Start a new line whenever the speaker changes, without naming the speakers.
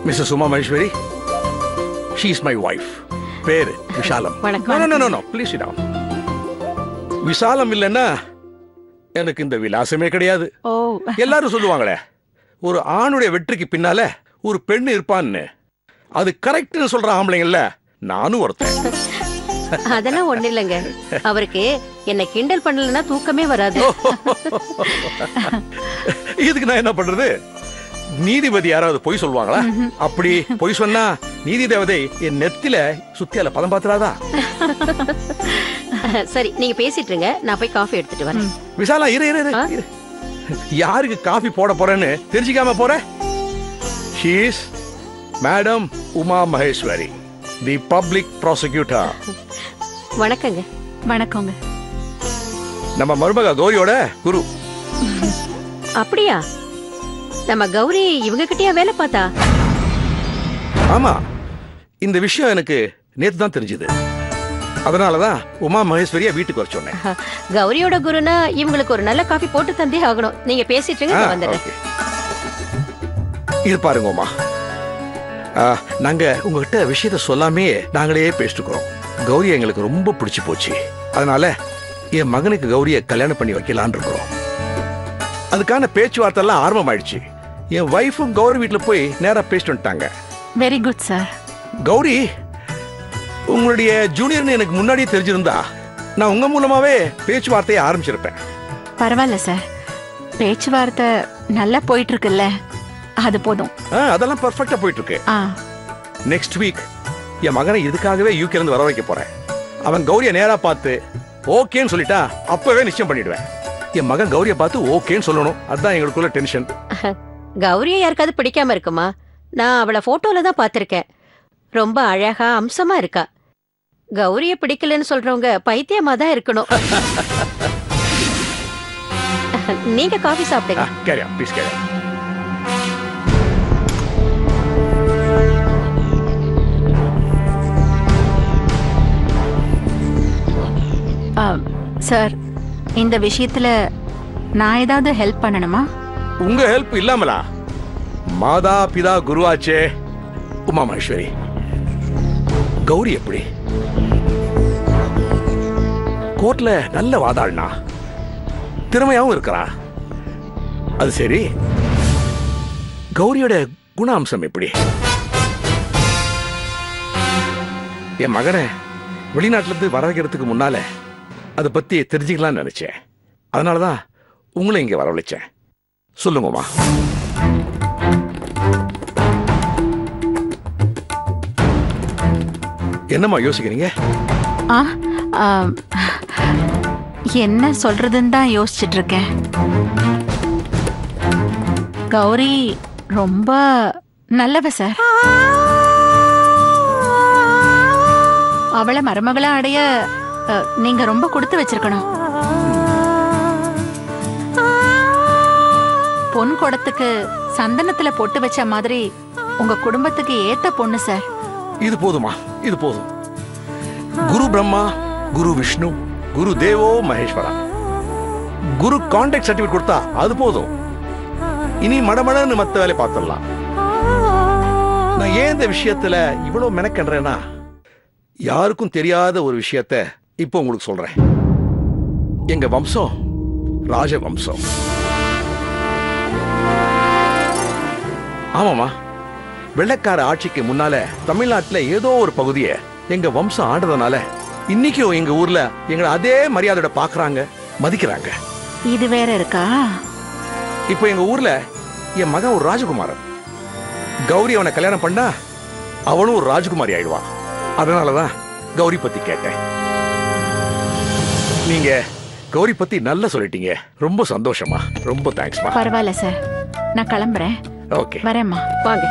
Mrs Uma Maheswari, she is my wife. பேரு Vishalam. No please sit down. Visalam இல்லைன்னா எனக்கு இந்த விலாசமே கிடையாது. எல்லாரும் சொல்லுவாங்களே, ஒரு ஆணுடைய வெற்றிக்கு பின்னால ஒரு பெண்ணு இருப்பான்னு. அது கரெக்ட்னு சொல்ற ஆம்பளைங்கல்ல, நானும் ஒருத்தன்.
அதெல்லாம் ஒண்ணு இல்லைங்க. அவருக்கு என்ன கிண்டல் பண்ணலன்னா தூக்கமே வராது.
இதுக்கு நான் என்ன பண்றது? நீதிபதி யாராவது பொய் சொல்லுவாங்களா? அப்படி பொய் சொன்னா நீதி தேவதை என் நெத்தில சுத்தியால பதம் பாத்துறாதா?
சரி, நீங்க பேசிட்டு இருங்க, நான் போய் காஃபி எடுத்துட்டு வரேன்.
விசாலா, இரு. யாருக்கு காஃபி போட போறேன்னு தெரிஞ்சுக்காம போற? She is madam Uma Maheswari, the public prosecutor.
வணக்கங்க.
வணக்கங்க.
நம்ம மருமக கௌரியோட குரு.
அப்படியா? நம்ம கௌரி இவங்க கிட்டயா வேலை பார்த்தா?
ஆமா, இந்த விஷயம் எனக்கு நேத்து தான் தெரிஞ்சது. அதனாலதான் உமா மகேஸ்வரிய வீட்டுக்கு வர சொன்னேன்.
கௌரியோட குருனா இவங்களுக்கு ஒரு நல்ல காஃபி போட்டு தந்தே ஆகணும். நீங்க பேசிட்டு இருங்க, வந்துடுறேன்.
இது பாருங்க உமா, நாங்க உங்ககிட்ட விஷயத்த சொல்லாமே நாங்களே பேசிட்டுக்கிறோம். கௌரி எங்களுக்கு ரொம்ப பிடிச்சு போச்சு. அதனால என் மகனுக்கு கௌரிய கல்யாணம் பண்ணி வைக்கலான் இருக்கிறோம். அதுக்கான பேச்சுவார்த்தை எல்லாம் ஆரம்பமாயிடுச்சு. என் வைஃபும் கௌரி வீட்டுல போய் நேரா பேசிட்டு வந்துட்டாங்க.
Very good sir.
கௌரி உங்களுடைய ஜூனியர்னு எனக்கு முன்னாடியே தெரிஞ்சிருந்தா நான் உங்க மூலமாவே பேச்சுவார்த்தையை ஆரம்பிச்சிருப்பேன்.
பரவாயில்ல சார், பேச்சுவார்த்தை நல்லா போயிட்டு இருக்குல்ல, அது போதும்.
அதெல்லாம் பர்ஃபெக்ட்டா போயிட்டு இருக்கு. நெக்ஸ்ட் வீக் என் மகனை இதுக்காகவே யூகேல இருந்து வர வைக்க போறேன். அவன் கௌரிய நேரா பார்த்து ஓகேன்னு சொல்லிட்டா அப்பவே நிச்சயம் பண்ணிடுவேன். என் மகன் கௌரிய பார்த்து ஓகேன்னு சொல்லணும். அதுதான் எங்களுக்குள்ள டென்ஷன்.
கௌரிய யாருக்காவது பிடிக்காம இருக்குமா? நான் அவளை போட்டோல தான் பார்த்திருக்கேன். ரொம்ப அழகா அம்சமா இருக்கா. கௌரிய பிடிக்கலன்னு சொல்றவங்க பைத்தியமா தான் இருக்கணும். நீங்க காஃபி சாப்பிடுங்க.
கேரியா ப்ளீஸ் கேரியா.
சார், இந்த விஷயத்துல நான் ஏதாவது ஹெல்ப் பண்ணணுமா?
உங்க ஹெல்ப் இல்லாமலா? மாதா பிதா குருவாச்சே உமா மகேஸ்வரி. கௌரி எப்படி கோர்ட்ல நல்ல வாதாடினா, திறமையாவும் இருக்கிறா. அது சரி, கௌரியோட குணாம்சம் எப்படி? என் மகனை வெளிநாட்டுல இருந்து வர வைக்கிறதுக்கு முன்னால அதை பத்தி தெரிஞ்சுக்கலாம்னு நினைச்சேன். அதனாலதான் உங்களை இங்க வரவழைச்சேன். சொல்லுங்கம்மா. என்னம்மா யோசிக்கிறீங்க?
என்ன சொல்றதுன்னு தான் யோசிச்சுட்டு இருக்கேன். கௌரி ரொம்ப நல்லவ சார். அவளை மருமகளா அடைய நீங்க ரொம்ப கொடுத்து வச்சிருக்கணும். பொன் குடத்துக்கு சந்தனத்துல பொட்டு வச்ச மாதிரி உங்க குடும்பத்துக்கு ஏத்த பொண்ணு சார்.
இது போதுமா? இது போதும். குரு பிரம்மா, குரு விஷ்ணு, குரு தேவோ மகேஸ்வரா. குரு கான்டாக்ட் சர்டிபிகேட் கொடுத்தா அது போதும். இனி மடமடன்னு மத்த வேலை பார்த்துடலாம். நான் ஏன் இந்த விஷயத்துல இவ்வளவு மெனக்கன்றேன்னா, யாருக்கும் தெரியாத ஒரு விஷயத்த இப்போ உங்களுக்கு சொல்றேன். எங்க வம்சம் ராஜ வம்சம். ஆமாமா, வெள்ளைக்கார ஆட்சிக்கு முன்னால தமிழ்நாட்டுல ஏதோ ஒரு பகுதியை எங்க வம்சம் ஆடுறதுனால இன்னைக்கும் எங்க ஊர்ல எங்களை அதே மரியாதையோட பாக்குறாங்க, மதிக்கிறாங்க.
இது வேற இருக்கா?
இப்போ எங்க ஊர்ல என் மகன் ஒரு ராஜகுமாரன். கௌரி அவனை கல்யாணம் பண்ணா அவனும் ஒரு ராஜகுமாரி ஆயிடுவான். அதனாலதான் கௌரி பத்தி கேட்டேன். நீங்க கௌரி பத்தி நல்லா சொல்லிட்டீங்க. ரொம்ப சந்தோஷமா. ரொம்ப தேங்க்ஸ்மா.
பரவாயில்ல சார், நான் கிளம்புறேன்.
ஓகே,
வரேம்மா.
வாங்க.